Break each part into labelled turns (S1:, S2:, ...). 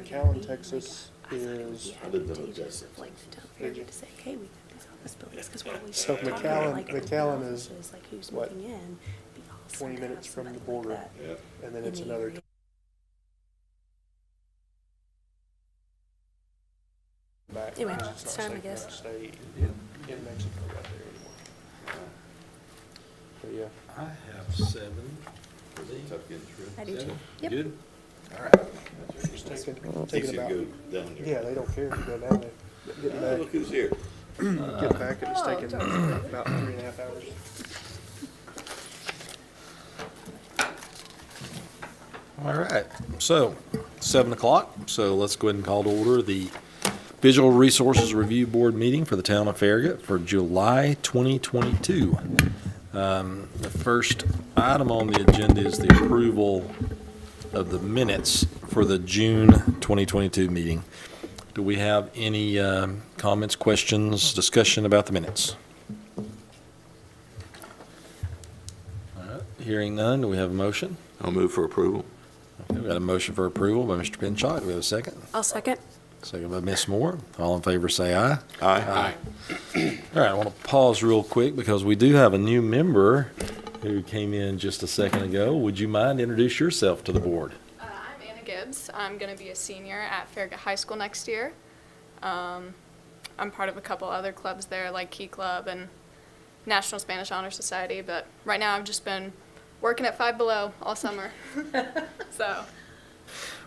S1: McAllen, Texas is, so McAllen is, what, 20 minutes from the border, and then it's another back.
S2: Anyway,
S1: because
S2: it's
S1: not
S2: time, I
S1: safe
S2: guess.
S1: enough to stay in Mexico right there anymore. But yeah.
S3: I have 7 for these.
S4: Tough getting through.
S2: I do too. Yep.
S3: Good? All right.
S1: It's taking
S4: Takes you
S1: about,
S4: to go down there.
S1: yeah, they don't care if you go down there. Getting
S4: Oh, look
S1: back,
S4: who's here.
S1: getting back, it's taking about 3.5 hours.
S3: All right, so 7 o'clock, so let's go ahead and call to order the Visual Resources Review Board meeting for the town of Farragut for July 2022. The first item on the agenda is the approval of the minutes for the June 2022 meeting. Do we have any comments, questions, discussion about the minutes? All right, hearing none, do we have a motion?
S4: I'll move for approval.
S3: Okay, we got a motion for approval by Mr. Pinchot. Do we have a second?
S2: I'll second.
S3: Second by Ms. Moore. All in favor, say aye.
S4: Aye.
S3: All right, I want to pause real quick because we do have a new member who came in just a second ago. Would you mind introduce yourself to the board?
S5: I'm Anna Gibbs. I'm going to be a senior at Farragut High School next year. I'm part of a couple other clubs there, like Key Club and National Spanish Honor Society, but right now I've just been working at Five Below all summer. So,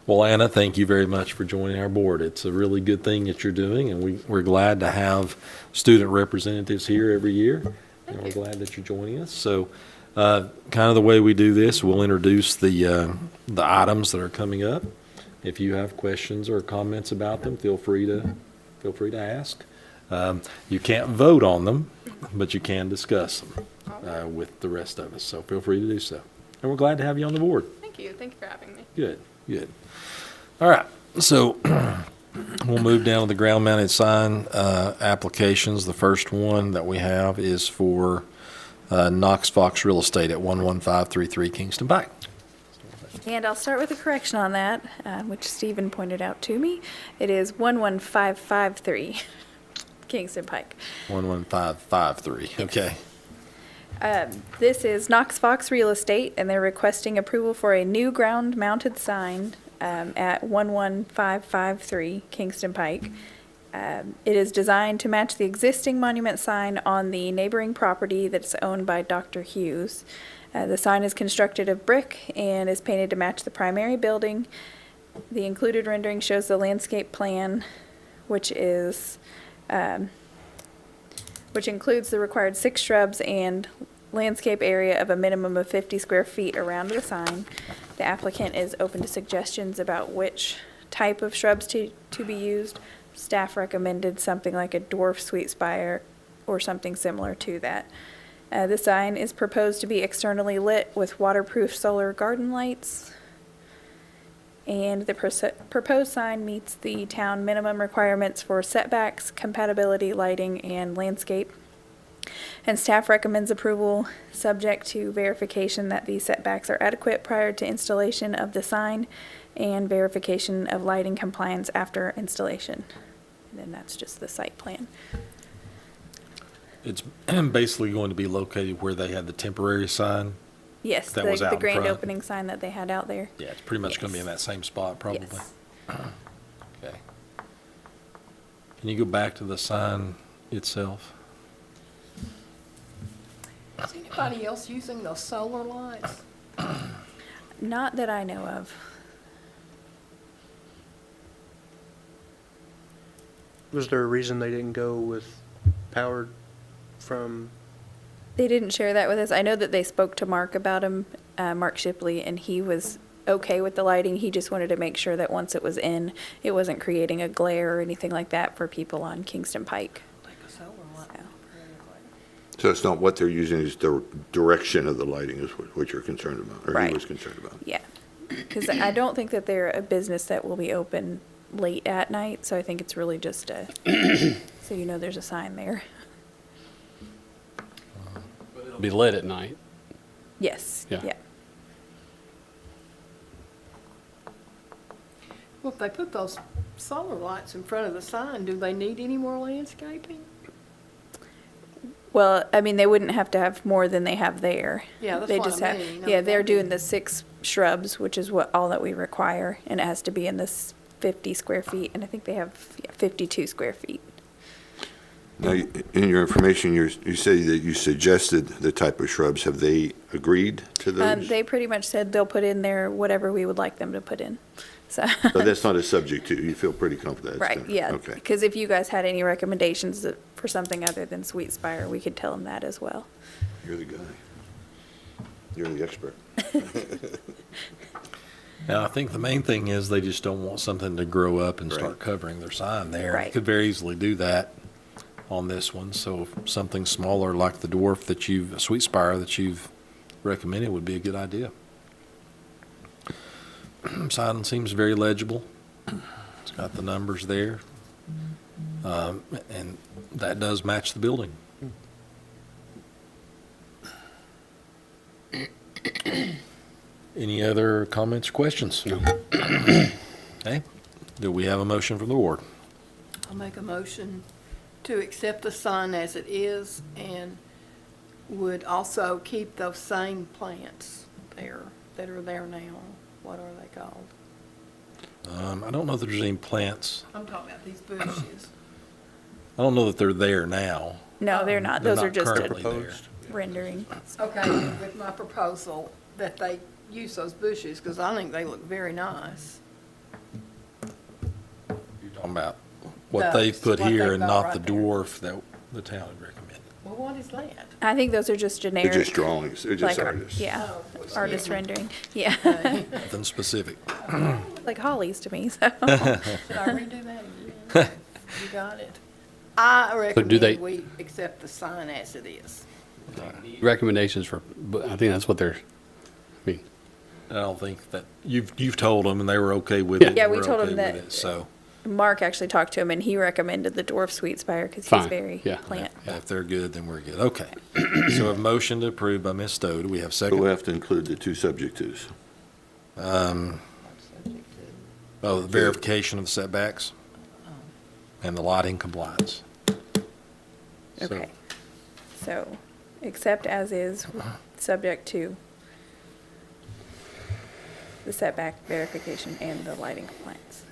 S3: Well, Anna, thank you very much for joining our board. It's a really good thing that you're doing, and we're glad to have student representatives here every year. And we're glad that you're joining us. So, kind of the way we do this, we'll introduce the items that are coming up. If you have questions or comments about them, feel free to ask. You can't vote on them, but you can discuss them with the rest of us. So feel free to do so. And we're glad to have you on the board.
S5: thank you. Thank you for having me.
S3: Good, good. All right, so we'll move down to the ground-mounted sign applications. The first one that we have is for Knox Fox Real Estate at 11533 Kingston Pike.
S2: And I'll start with a correction on that, which Stephen pointed out to me. It is 11553 Kingston Pike.
S3: 11553, okay.
S2: This is Knox Fox Real Estate, and they're requesting approval for a new ground-mounted sign at 11553 Kingston Pike. It is designed to match the existing monument sign on the neighboring property that's owned by Dr. Hughes. The sign is constructed of brick and is painted to match the primary building. The included rendering shows the landscape plan, which includes the required 6 shrubs and landscape area of a minimum of 50 square feet around the sign. The applicant is open to suggestions about which type of shrubs to be used. Staff recommended something like a dwarf sweet spire or something similar to that. The sign is proposed to be externally lit with waterproof solar garden lights. And the proposed sign meets the town minimum requirements for setbacks, compatibility, lighting, and landscape. And staff recommends approval subject to verification that the setbacks are adequate prior to installation of the sign and verification of lighting compliance after installation. And then that's just the site plan.
S3: It's basically going to be located where they had the temporary sign.
S2: Yes,
S3: That was out
S2: the
S3: in
S2: grand
S3: front.
S2: opening sign that they had out there.
S3: Yeah, it's pretty much going to be in that same spot, probably.
S2: Yes.
S3: Okay. Can you go back to the sign itself?
S6: Is anybody else using those solar lights?
S2: Not that I know of.
S1: Was there a reason they didn't go with powered from,
S2: They didn't share that with us. I know that they spoke to Mark about him, Mark Shipley, and he was okay with the lighting. He just wanted to make sure that once it was in, it wasn't creating a glare or anything like that for people on Kingston Pike.
S6: Like a solar light.
S4: So it's not what they're using, it's the direction of the lighting is what you're concerned about, or
S2: Right.
S4: he was concerned about.
S2: Yeah, because I don't think that they're a business that will be open late at night, so I think it's really just so you know there's a sign there.
S7: It'll be lit at night.
S2: Yes,
S7: Yeah.
S2: yeah.
S6: Well, if they put those solar lights in front of the sign, do they need any more landscaping?
S2: Well, I mean, they wouldn't have to have more than they have there.
S6: Yeah, that's
S2: They
S6: what
S2: just
S6: I
S2: have-
S6: mean.
S2: Yeah, they're
S6: Okay.
S2: doing the 6 shrubs, which is all that we require, and it has to be in this 50 square feet, and I think they have 52 square feet.
S4: Now, in your information, you say that you suggested the type of shrubs. Have they agreed to those?
S2: They pretty much said they'll put in there whatever we would like them to put in, so.
S4: So that's not a subject to, you feel pretty comfortable? that's
S2: Right,
S4: there.
S2: yeah,
S4: Okay.
S2: because if you guys had any recommendations for something other than Sweet Spire, we could tell them that as well.
S4: You're the guy. You're the expert.
S3: Now, I think the main thing is they just don't want something to grow up and start
S4: Right.
S3: covering their sign there.
S2: Right.
S3: They could very easily do that on this one, so something smaller like the dwarf Sweet Spire that you've recommended would be a good idea. Sign seems very legible. It's got the numbers there. And that does match the building. Any other comments or questions? No. Okay. Do we have a motion from the board?
S6: I'll make a motion to accept the sign as it is and would also keep those same plants there that are there now. What are they called?
S3: I don't know that there's any plants.
S6: I'm talking about these bushes.
S3: I don't know that they're there now.
S2: No, they're not,
S3: They're
S2: those are
S3: not
S2: just
S3: currently
S2: a
S3: there.
S2: rendering.
S6: Okay, with my proposal that they use those bushes, because I think they look very nice.
S3: You're talking about what
S6: Those,
S3: they've put
S6: what
S3: here
S6: they've
S3: and
S6: got
S3: not
S6: right
S3: the
S6: there.
S3: dwarf that the town had recommended.
S6: Well, what is that?
S2: I think those are just
S4: They're
S2: generic.
S4: just drawings, they're just
S2: like,
S4: artists.
S2: Yeah,
S6: Oh, excuse
S2: artist
S6: me.
S2: rendering, yeah.
S6: Okay.
S3: Nothing specific.
S2: Like hollies to me, so.
S6: Should I redo that again? You got it. I
S7: do they-
S6: recommend we accept the sign as it is.
S7: Recommendations for, but I think that's what they're, I mean,
S3: I don't think that, you've told them and they were okay with it.
S2: Yeah, we
S3: we're
S2: told
S3: okay
S2: them
S3: with
S2: that-
S3: it, So,
S2: Mark actually talked to him and he recommended the dwarf Sweet Spire because he's
S7: Fine,
S2: very
S7: yeah.
S2: plant.
S3: if they're good, then we're good. Okay. So a motion to approve by Ms. Stowe. Do we have a
S4: So we
S3: second?
S4: have to include the 2 subject tos.
S3: Oh, the verification of the setbacks and the lighting compliance. So-
S2: Okay. So, accept as is, subject to the setback verification and the lighting compliance.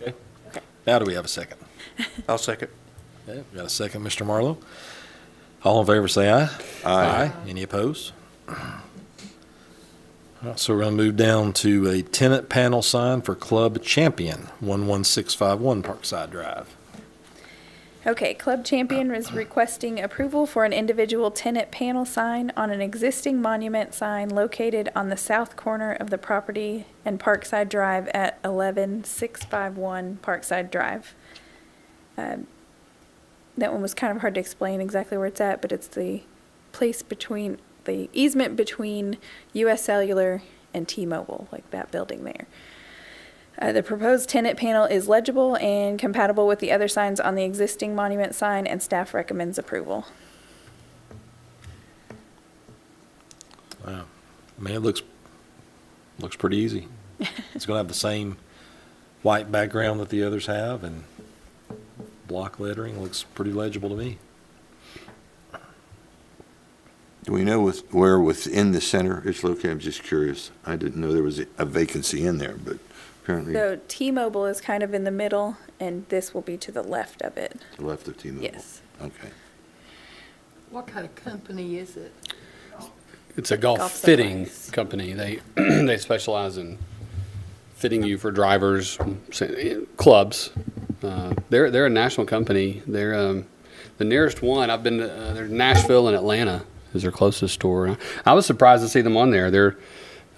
S3: Okay. Now do we have a second?
S1: I'll second.
S3: Okay, we got a second, Mr. Marlowe. All in favor, say aye.
S4: Aye.
S3: Any opposed? All right, so we're going to move down to a tenant panel sign for Club Champion, 11651 Parkside Drive.
S2: Okay, Club Champion is requesting approval for an individual tenant panel sign on an existing monument sign located on the south corner of the property and Parkside Drive at 11651 Parkside Drive. That one was kind of hard to explain exactly where it's at, but it's the place between, the easement between US Cellular and T-Mobile, like that building there. The proposed tenant panel is legible and compatible with the other signs on the existing monument sign, and staff recommends approval.
S3: Wow. I mean, it looks pretty easy. It's going to have the same white background that the others have, and block lettering looks pretty legible to me.
S4: Do we know where within the center it's located? I'm just curious. I didn't know there was a vacancy in there, but apparently to
S2: So T-Mobile is kind of in the middle, and this will be to the left of it.
S4: the left of T-Mobile.
S2: Yes.
S4: Okay.
S6: What kind of company is it?
S7: it's a golf
S2: Golf
S7: fitting
S2: supplies.
S7: company. They specialize in fitting you for drivers, clubs. They're a national company. They're the nearest one. I've been to, they're Nashville and Atlanta is their closest store. I was surprised to see them on there.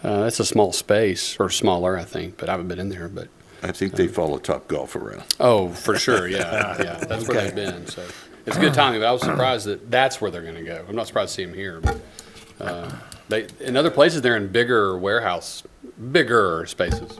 S7: That's a small space, or smaller, I think, but I haven't been in there. But
S4: I think they follow Top Golf around.
S7: oh, for sure, yeah, that's where they've been. So it's good timing. But I was surprised that that's where they're going to go. I'm not surprised to see them here. But they in other places they're in bigger spaces.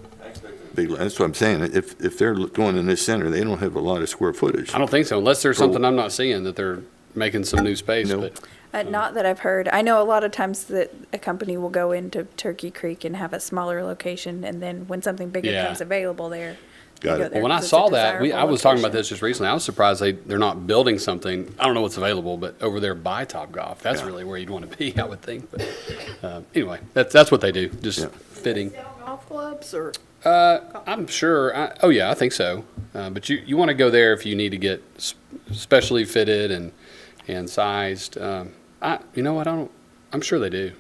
S4: That's what I'm saying. If they're going in this center, they don't have a lot of square footage.
S7: I don't think so, unless there's something I'm not seeing that they're making some new space.
S4: No.
S7: But
S2: Not that I've heard. I know a lot of times that a company will go into Turkey Creek and have a smaller location, and then when something bigger
S7: Yeah.
S2: comes available there. they
S4: Got
S2: go
S4: it.
S2: there
S7: Well, when I
S2: 'cause it's a
S7: saw that, I
S2: desirable
S7: was talking about
S2: location.
S7: this just recently. I was surprised they're not building something. I don't know what's available, but over there by Topgolf, that's
S4: Yeah.
S7: really where you'd want to be, I would think. But anyway, that's what they do, just
S4: Yeah.
S7: fitting.
S6: Sell golf clubs or?
S7: I'm sure. Oh yeah, I think so. But you want to go there if you need to get specially fitted and sized. You know what? I'm sure they do.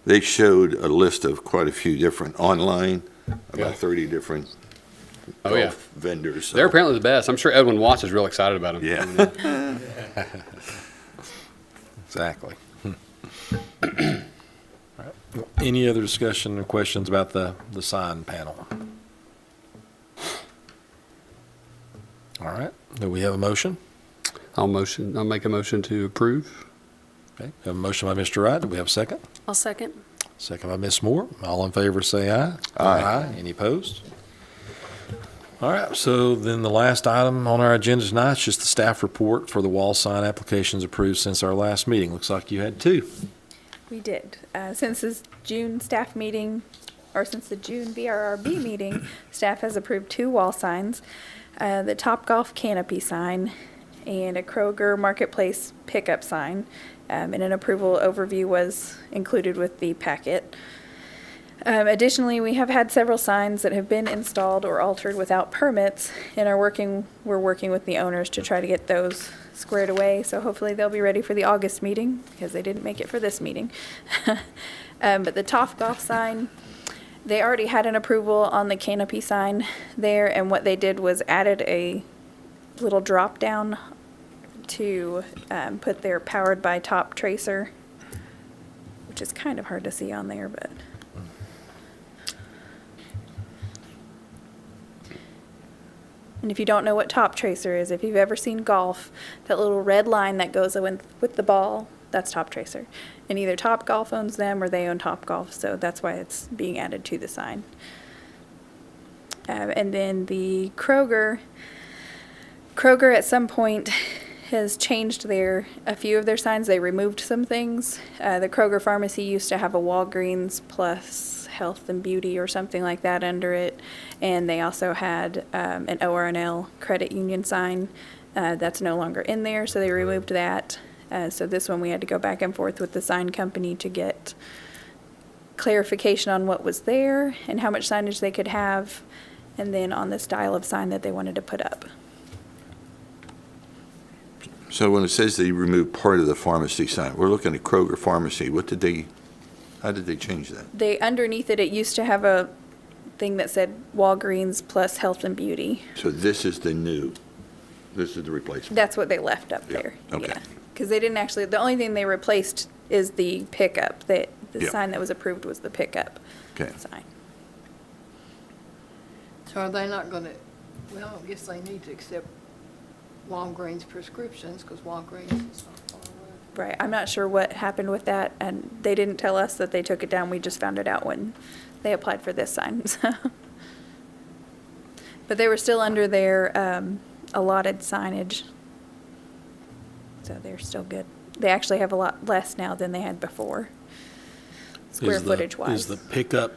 S4: They showed a list of quite a few different online,
S7: Yeah.
S4: about 30 different
S7: Oh, yeah.
S4: golf vendors. so-
S7: They're apparently the best. I'm sure Edwin Watts is real excited about them.
S4: Yeah.
S3: Exactly. Any other discussion or questions about the sign panel? All right, do we have a motion?
S7: I'll make a motion to approve.
S3: Okay, we have a motion by Mr. Wright. Do we have a second?
S8: I'll second.
S3: Second by Ms. Moore. All in favor, say aye.
S4: Aye.
S3: Any opposed? All right, so then the last item on our agenda tonight is just the staff report for the wall sign applications approved since our last meeting. Looks like you had two.
S2: We did. Since this June staff meeting, or since the June BRRB meeting, staff has approved 2 wall signs, the Topgolf canopy sign and a Kroger Marketplace pickup sign. And an approval overview was included with the packet. Additionally, we have had several signs that have been installed or altered without permits and we're working with the owners to try to get those squared away. So hopefully they'll be ready for the August meeting because they didn't make it for this meeting. But the Topgolf sign, they already had an approval on the canopy sign there, and what they did was added a little drop down to put their powered by top tracer, which is kind of hard to see on there, but. And if you don't know what top tracer is, if you've ever seen golf, that little red line that goes with the ball, that's top tracer. And either Topgolf owns them or they own Topgolf, so that's why it's being added to the sign. And then the Kroger at some point has changed a few of their signs. They removed some things. The Kroger pharmacy used to have a Walgreens plus health and beauty or something like that under it. And they also had an ORNL credit union sign. That's no longer in there, so they removed that. So this one we had to go back and forth with the sign company to get clarification on what was there and how much signage they could have, and then on the style of sign that they wanted to put up.
S4: So when it says they removed part of the pharmacy sign, we're looking at Kroger Pharmacy. How did they change that?
S2: Underneath it used to have a thing that said Walgreens plus health and beauty.
S4: So this is the replacement?
S2: That's what they left up
S4: Yeah,
S2: there.
S4: okay.
S2: Because they didn't actually, the only thing they replaced is the pickup. The
S4: Yeah.
S2: sign that was approved was the pickup
S4: Okay.
S2: sign.
S6: So are they not gonna, well, I guess they need to accept Walgreens prescriptions, because Walgreens is not far away.
S2: Right, I'm not sure what happened with that, and they didn't tell us that they took it down. We just found it out when they applied for this sign, so. But they were still under their allotted signage. So they're still good. They actually have a lot less now than they had before, square footage wise.
S3: Is the pickup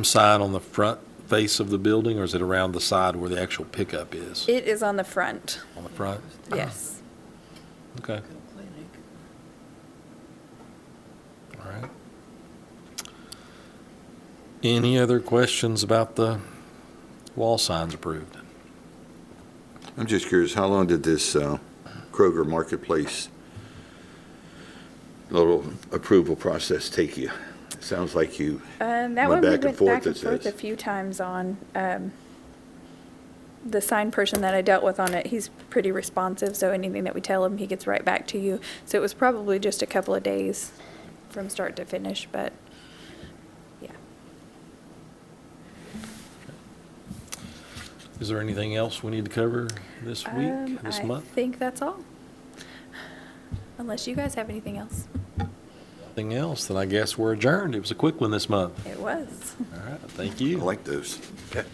S3: sign on the front face of the building, or is it around the side where the actual pickup is?
S2: It is on the front,
S3: On the front?
S2: yes.
S3: Okay, all right. Any other questions about the wall signs approved?
S4: I'm just curious, how long did this Kroger Marketplace little approval process take you? It sounds like you
S2: That
S4: went
S2: one we
S4: back and
S2: went
S4: forth,
S2: back and
S4: it
S2: forth a
S4: says.
S2: few times on. The sign person that I dealt with on it, he's pretty responsive, so anything that we tell him, he gets right back to you. So it was probably just a couple of days from start to finish, but, yeah.
S3: Is there anything else we need to cover this week, this month?
S2: I think that's all. Unless you guys have anything else.
S3: Nothing else, then I guess we're adjourned. It was a quick one this month.
S2: It was.
S3: All right, thank
S4: I
S3: you.
S4: like those. Okay.